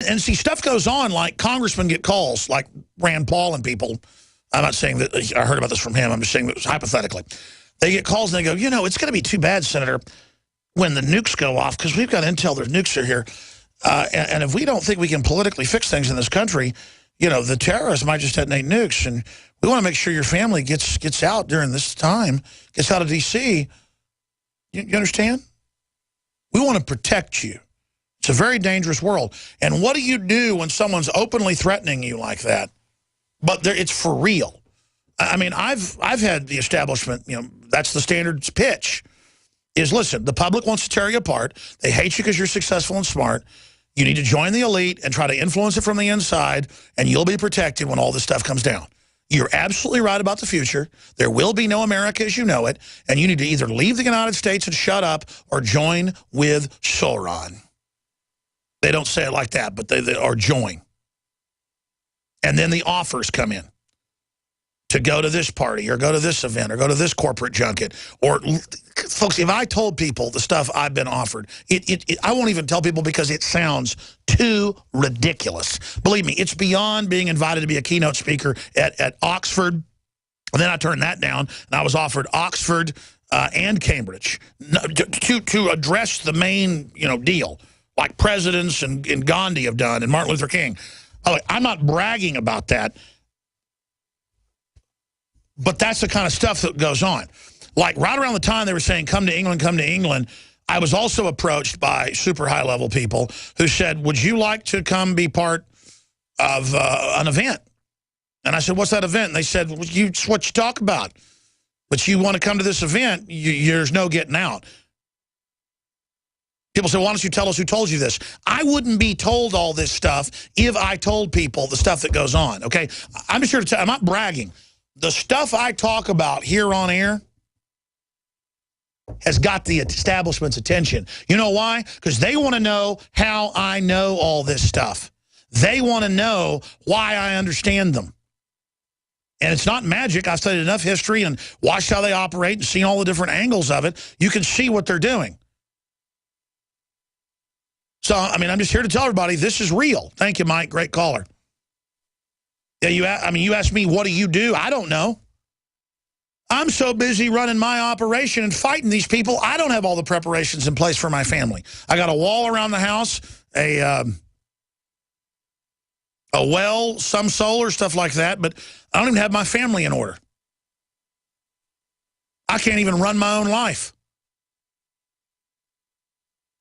And see, stuff goes on, like congressmen get calls, like Rand Paul and people. I'm not saying that I heard about this from him. I'm just saying that hypothetically. They get calls and they go, you know, it's going to be too bad, Senator, when the nukes go off, because we've got intel there's nukes are here. And if we don't think we can politically fix things in this country, you know, the terrorists might just detonate nukes. And we want to make sure your family gets out during this time, gets out of D.C. You understand? We want to protect you. It's a very dangerous world. And what do you do when someone's openly threatening you like that? But it's for real. I mean, I've had the establishment, you know, that's the standard pitch, is listen, the public wants to tear you apart. They hate you because you're successful and smart. You need to join the elite and try to influence it from the inside, and you'll be protected when all this stuff comes down. You're absolutely right about the future. There will be no America as you know it, and you need to either leave the United States and shut up or join with Sauron. They don't say it like that, but they or join. And then the offers come in to go to this party or go to this event or go to this corporate junket. Or, folks, if I told people the stuff I've been offered, I won't even tell people because it sounds too ridiculous. Believe me, it's beyond being invited to be a keynote speaker at Oxford. And then I turned that down, and I was offered Oxford and Cambridge to address the main, you know, deal, like presidents and Gandhi have done and Martin Luther King. I'm not bragging about that, but that's the kind of stuff that goes on. Like right around the time they were saying, come to England, I was also approached by super high-level people who said, would you like to come be part of an event? And I said, what's that event? And they said, well, it's what you talk about. But you want to come to this event, there's no getting out. People say, why don't you tell us who told you this? I wouldn't be told all this stuff if I told people the stuff that goes on, okay? I'm just here to tell you, I'm not bragging. The stuff I talk about here on air has got the establishment's attention. You know why? Because they want to know how I know all this stuff. They want to know why I understand them. And it's not magic. I've studied enough history and watched how they operate and seen all the different angles of it. You can see what they're doing. So, I mean, I'm just here to tell everybody this is real. Thank you, Mike. Great caller. Yeah, you asked me, what do you do? I don't know. I'm so busy running my operation and fighting these people, I don't have all the preparations in place for my family. I got a wall around the house, a well, some solar, stuff like that, but I don't even have my family in order. I can't even run my own life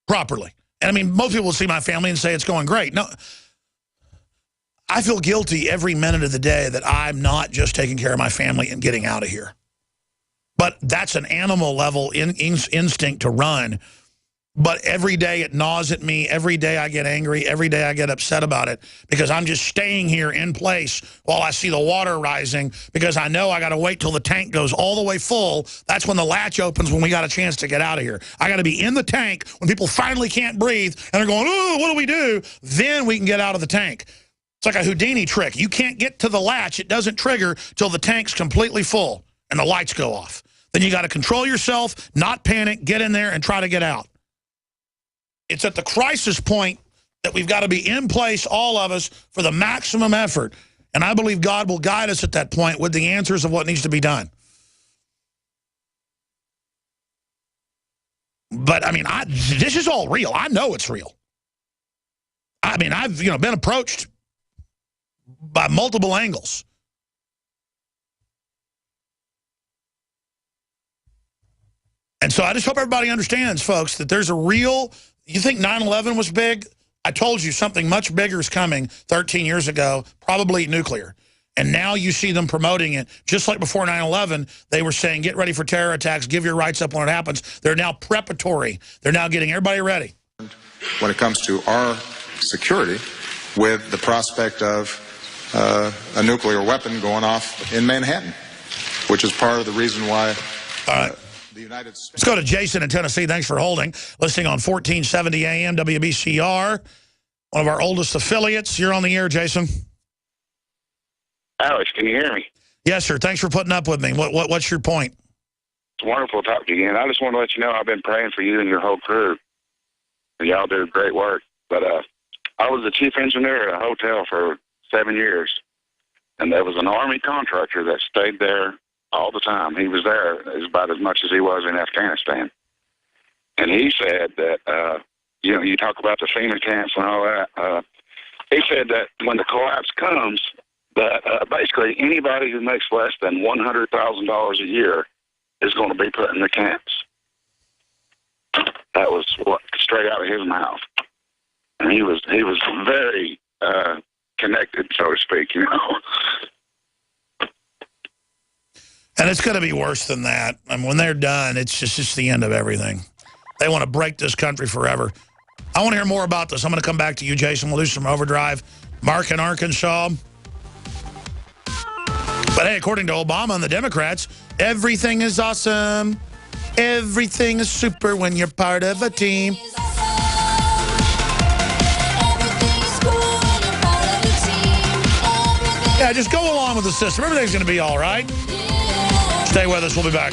properly. And I mean, most people will see my family and say it's going great. No, I feel guilty every minute of the day that I'm not just taking care of my family and getting out of here. But that's an animal level instinct to run. But every day it gnaws at me. Every day I get angry. Every day I get upset about it because I'm just staying here in place while I see the water rising because I know I got to wait till the tank goes all the way full. That's when the latch opens when we got a chance to get out of here. I got to be in the tank when people finally can't breathe and they're going, oh, what do we do? Then we can get out of the tank. It's like a Houdini trick. You can't get to the latch. It doesn't trigger till the tank's completely full and the lights go off. Then you got to control yourself, not panic, get in there and try to get out. It's at the crisis point that we've got to be in place, all of us, for the maximum effort. And I believe God will guide us at that point with the answers of what needs to be done. But, I mean, this is all real. I know it's real. I mean, I've been approached by multiple angles. And so I just hope everybody understands, folks, that there's a real... You think 9/11 was big? I told you something much bigger is coming 13 years ago, probably nuclear. And now you see them promoting it. Just like before 9/11, they were saying, get ready for terror attacks, give your rights up when it happens. They're now preparatory. They're now getting everybody ready. When it comes to our security, with the prospect of a nuclear weapon going off in Manhattan, which is part of the reason why... the United States. Let's go to Jason in Tennessee. Thanks for holding. Listening on 1470 AM WBCR, one of our oldest affiliates. You're on the air, Jason. Alex, can you hear me? Yes, sir. Thanks for putting up with me. What's your point? It's wonderful to talk to you again. I just want to let you know I've been praying for you and your whole crew. Y'all do great work. But I was the chief engineer at a hotel for 7 years, and there was an Army contractor that stayed there all the time. He was there about as much as he was in Afghanistan. And he said that, you talk about the FEMA camps and all that. He said that when the collapse comes, that basically anybody who makes less than $100,000 a year is going to be put in the camps. That was straight out of his mouth. And he was very connected, so to speak, And it's going to be worse than that. I mean, when they're done, it's just the end of everything. They want to break this country forever. I want to hear more about this. I'm going to come back to you, Jason. We'll do some Overdrive. Mark in Arkansas. But hey, according to Obama and the Democrats, everything is awesome. Everything is super when you're part of a team. Yeah, just go along with the system. Everything's going to be all right. Stay with us. We'll be back.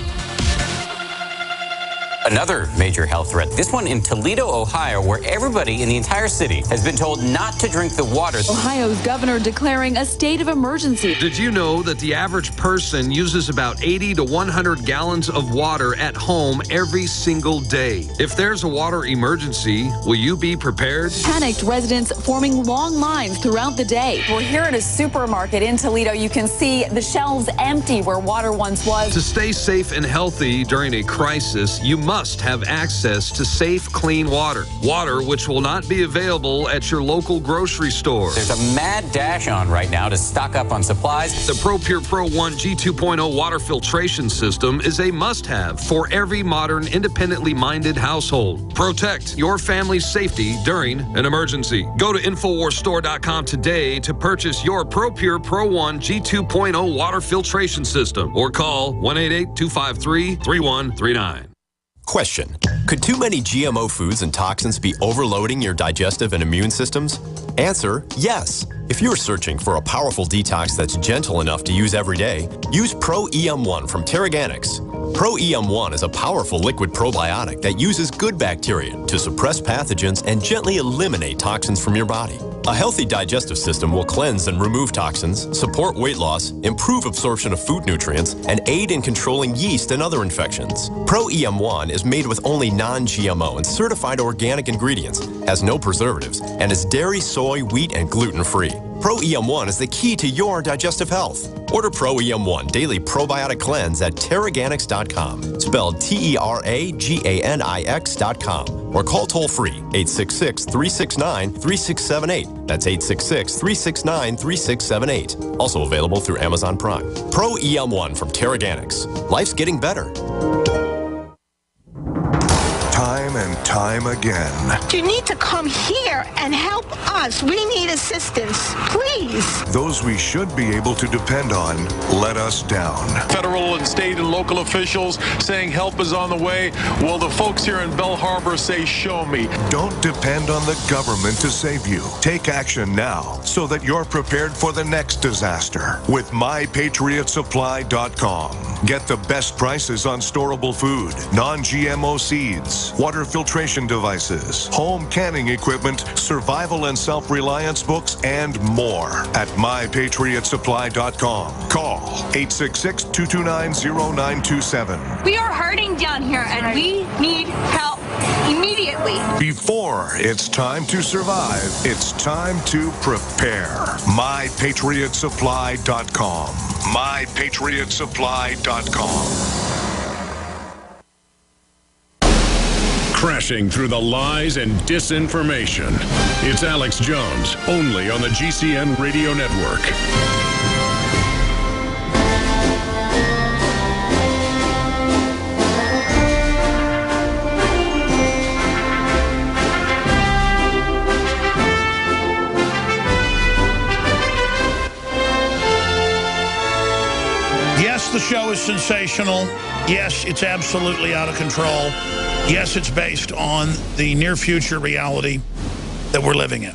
Another major health threat, this one in Toledo, Ohio, where everybody in the entire city has been told not to drink the water. Ohio's governor declaring a state of emergency. Did you know that the average person uses about 80 to 100 gallons of water at home every single day? If there's a water emergency, will you be prepared? Panicked residents forming long lines throughout the day. We're here at a supermarket in Toledo. You can see the shelves empty where water once was. To stay safe and healthy during a crisis, you must have access to safe, clean water. Water which will not be available at your local grocery store. There's a mad dash on right now to stock up on supplies. The ProPure Pro 1 G2.0 water filtration system is a must-have for every modern, independently minded household. Protect your family's safety during an emergency. Go to InfoWarsStore.com today to purchase your ProPure Pro 1 G2.0 water filtration system or call 1-888-253-3139. Question: could too many GMO foods and toxins be overloading your digestive and immune systems? Answer: yes. If you're searching for a powerful detox that's gentle enough to use every day, use Pro EM1 from Terraganics. Pro EM1 is a powerful liquid probiotic that uses good bacteria to suppress pathogens and gently eliminate toxins from your body. A healthy digestive system will cleanse and remove toxins, support weight loss, improve absorption of food nutrients, and aid in controlling yeast and other infections. Pro EM1 is made with only non-GMO and certified organic ingredients, has no preservatives, and is dairy, soy, wheat, and gluten-free. Pro EM1 is the key to your digestive health. Order Pro EM1 Daily Probiotic Cleanse at Terraganics.com, spelled Terraganix.com, or call toll-free 866-369-3678. That's 866-369-3678. Also available through Amazon Prime. Pro EM1 from Terraganics. Life's getting better. Time and time again. You need to come here and help us. We need assistance, please. Those we should be able to depend on let us down. Federal and state and local officials saying help is on the way. Well, the folks here in Bell Harbor say, show me. Don't depend on the government to save you. Take action now so that you're prepared for the next disaster with MyPatriotSupply.com. Get the best prices on storable food, non-GMO seeds, water filtration devices, home canning equipment, survival and self-reliance books, and more at MyPatriotSupply.com. Call 866-229-0927. We are hurting down here and we need help immediately. Before it's time to survive, it's time to prepare. MyPatriotSupply.com. MyPatriotSupply.com. Crashing through the lies and disinformation. It's Alex Jones, only on the GCN Radio Network. Yes, the show is sensational. Yes, it's absolutely out of control. Yes, it's based on the near future reality that we're living in.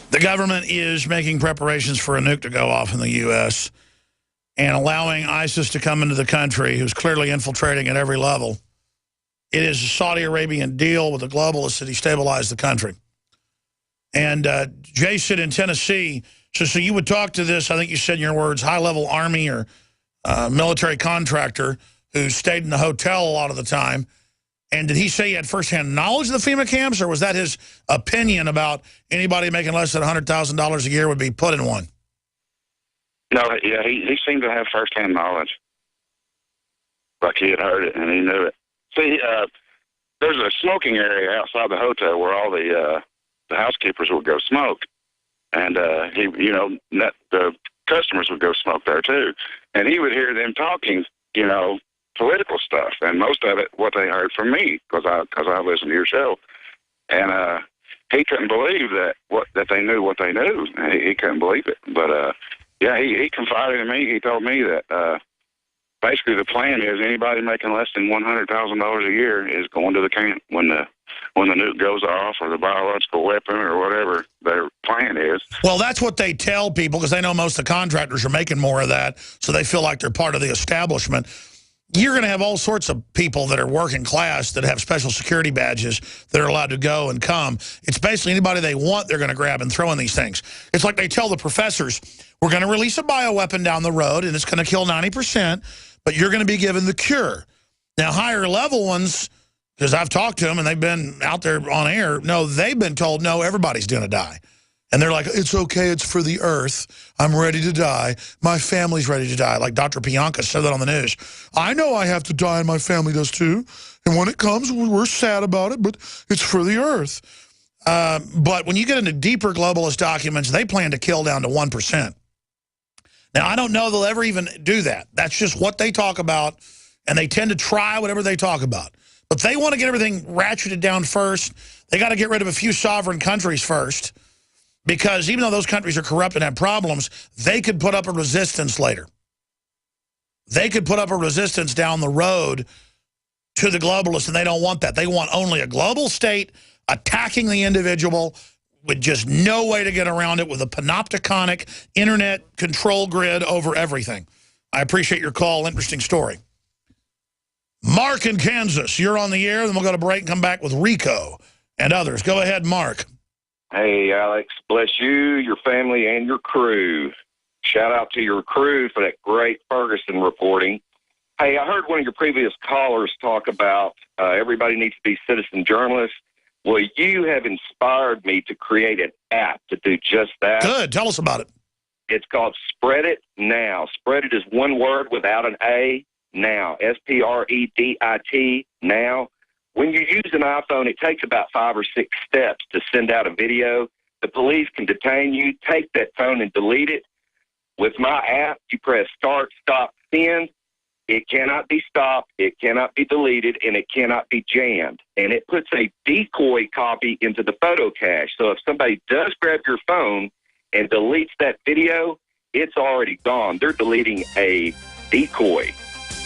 The government is making preparations for a nuke to go off in the U.S. and allowing ISIS to come into the country, who's clearly infiltrating at every level. It is a Saudi Arabian deal with the globalists to destabilize the country. And Jason in Tennessee, so you would talk to this, I think you said in your words, high-level Army or military contractor who stayed in the hotel a lot of the time. And did he say he had firsthand knowledge of the FEMA camps, or was that his opinion about anybody making less than $100,000 a year would be put in one? No, yeah, he seemed to have firsthand knowledge. Like he had heard it and he knew it. See, there's a smoking area outside the hotel where all the housekeepers would go smoke. And the customers would go smoke there too. And he would hear them talking, political stuff, and most of it what they heard from me because I listened to your show. And he couldn't believe that they knew what they knew. He couldn't believe it. But yeah, he confided in me. He told me that basically the plan is anybody making less than $100,000 a year is going to the camp when the nuke goes off or the biological weapon or whatever their plan is. Well, that's what they tell people because they know most of the contractors are making more of that, so they feel like they're part of the establishment. You're going to have all sorts of people that are working class that have special security badges that are allowed to go and come. It's basically anybody they want, they're going to grab and throw in these things. It's like they tell the professors, we're going to release a bioweapon down the road, and it's going to kill 90%, but you're going to be given the cure. Now, higher level ones, because I've talked to them, and they've been out there on air, no, they've been told, no, everybody's going to die. And they're like, it's okay, it's for the earth. I'm ready to die. My family's ready to die. Like Dr. Pianka said that on the news. I know I have to die, and my family does too. And when it comes, we're sad about it, but it's for the earth. But when you get into deeper globalist documents, they plan to kill down to 1%. Now, I don't know they'll ever even do that. That's just what they talk about, and they tend to try whatever they talk about. But they want to get everything ratcheted down first. They got to get rid of a few sovereign countries first. Because even though those countries are corrupt and have problems, they could put up a resistance later. They could put up a resistance down the road to the globalists, and they don't want that. They want only a global state attacking the individual with just no way to get around it, with a panopticonic internet control grid over everything. I appreciate your call. Interesting story. Mark in Kansas, you're on the air. Then we'll go to break and come back with Rico and others. Go ahead, Mark. Hey, Alex, bless you, your family, and your crew. Shout out to your crew for that great Ferguson reporting. Hey, I heard one of your previous callers talk about everybody needs to be citizen journalists. Well, you have inspired me to create an app to do just that. Good. Tell us about it. It's called Spread It Now. Spread It is one word without an A, now. S-P-R-E-D-I-T, now. When you use an iPhone, it takes about 5 or 6 steps to send out a video. The police can detain you, take that phone and delete it. With my app, you press start, stop, send. It cannot be stopped, it cannot be deleted, and it cannot be jammed. And it puts a decoy copy into the photo cache. So if somebody does grab your phone and deletes that video, it's already gone. They're deleting a decoy.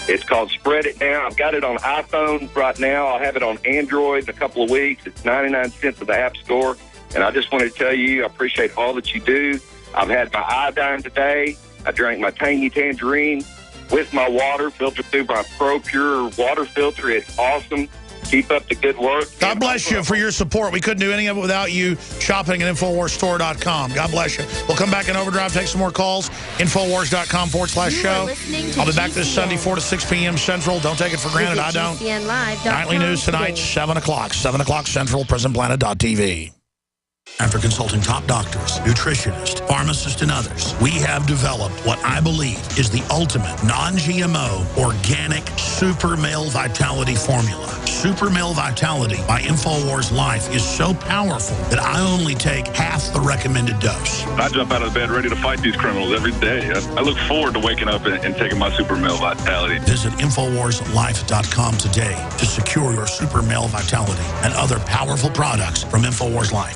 It's called Spread It Now. I've got it on iPhone right now. I'll have it on Android in a couple of weeks. It's 99 cents at the App Store. And I just wanted to tell you, I appreciate all that you do. I've had my iodine today. I drank my tangy tangerine with my water, filtered through my ProPure water filter. It's awesome. Keep up the good work. God bless you for your support. We couldn't do any of it without you shopping at InfoWarsStore.com. God bless you. We'll come back in Overdrive, take some more calls. InfoWars.com/show. I'll be back this Sunday, 4 to 6 p.m. Central. Don't take it for granted. I don't. Nightly news tonight, 7 o'clock. 7 o'clock Central, PrisonPlanet.tv. After consulting top doctors, nutritionists, pharmacists, and others, we have developed what I believe is the ultimate non-GMO, organic Super Male Vitality formula. Super Male Vitality by InfoWars Life is so powerful that I only take half the recommended dose. I jump out of bed ready to fight these criminals every day. I look forward to waking up and taking my Super Male Vitality. Visit InfoWarsLife.com today to secure your Super Male Vitality and other powerful products from InfoWars Life.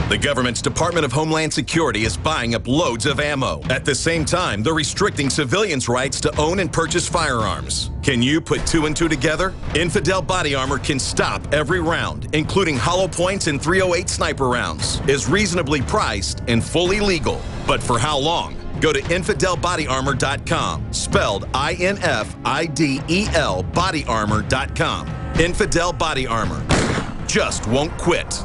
The government's Department of Homeland Security is buying up loads of ammo. At the same time, they're restricting civilians' rights to own and purchase firearms. Can you put 2 and 2 together? Infidel Body Armor can stop every round, including hollow points and .308 sniper rounds, is reasonably priced and fully legal. But for how long? Go to InfidelBodyArmor.com, spelled I-N-F-I-D-E-L, bodyarmor.com. Infidel Body Armor just won't quit.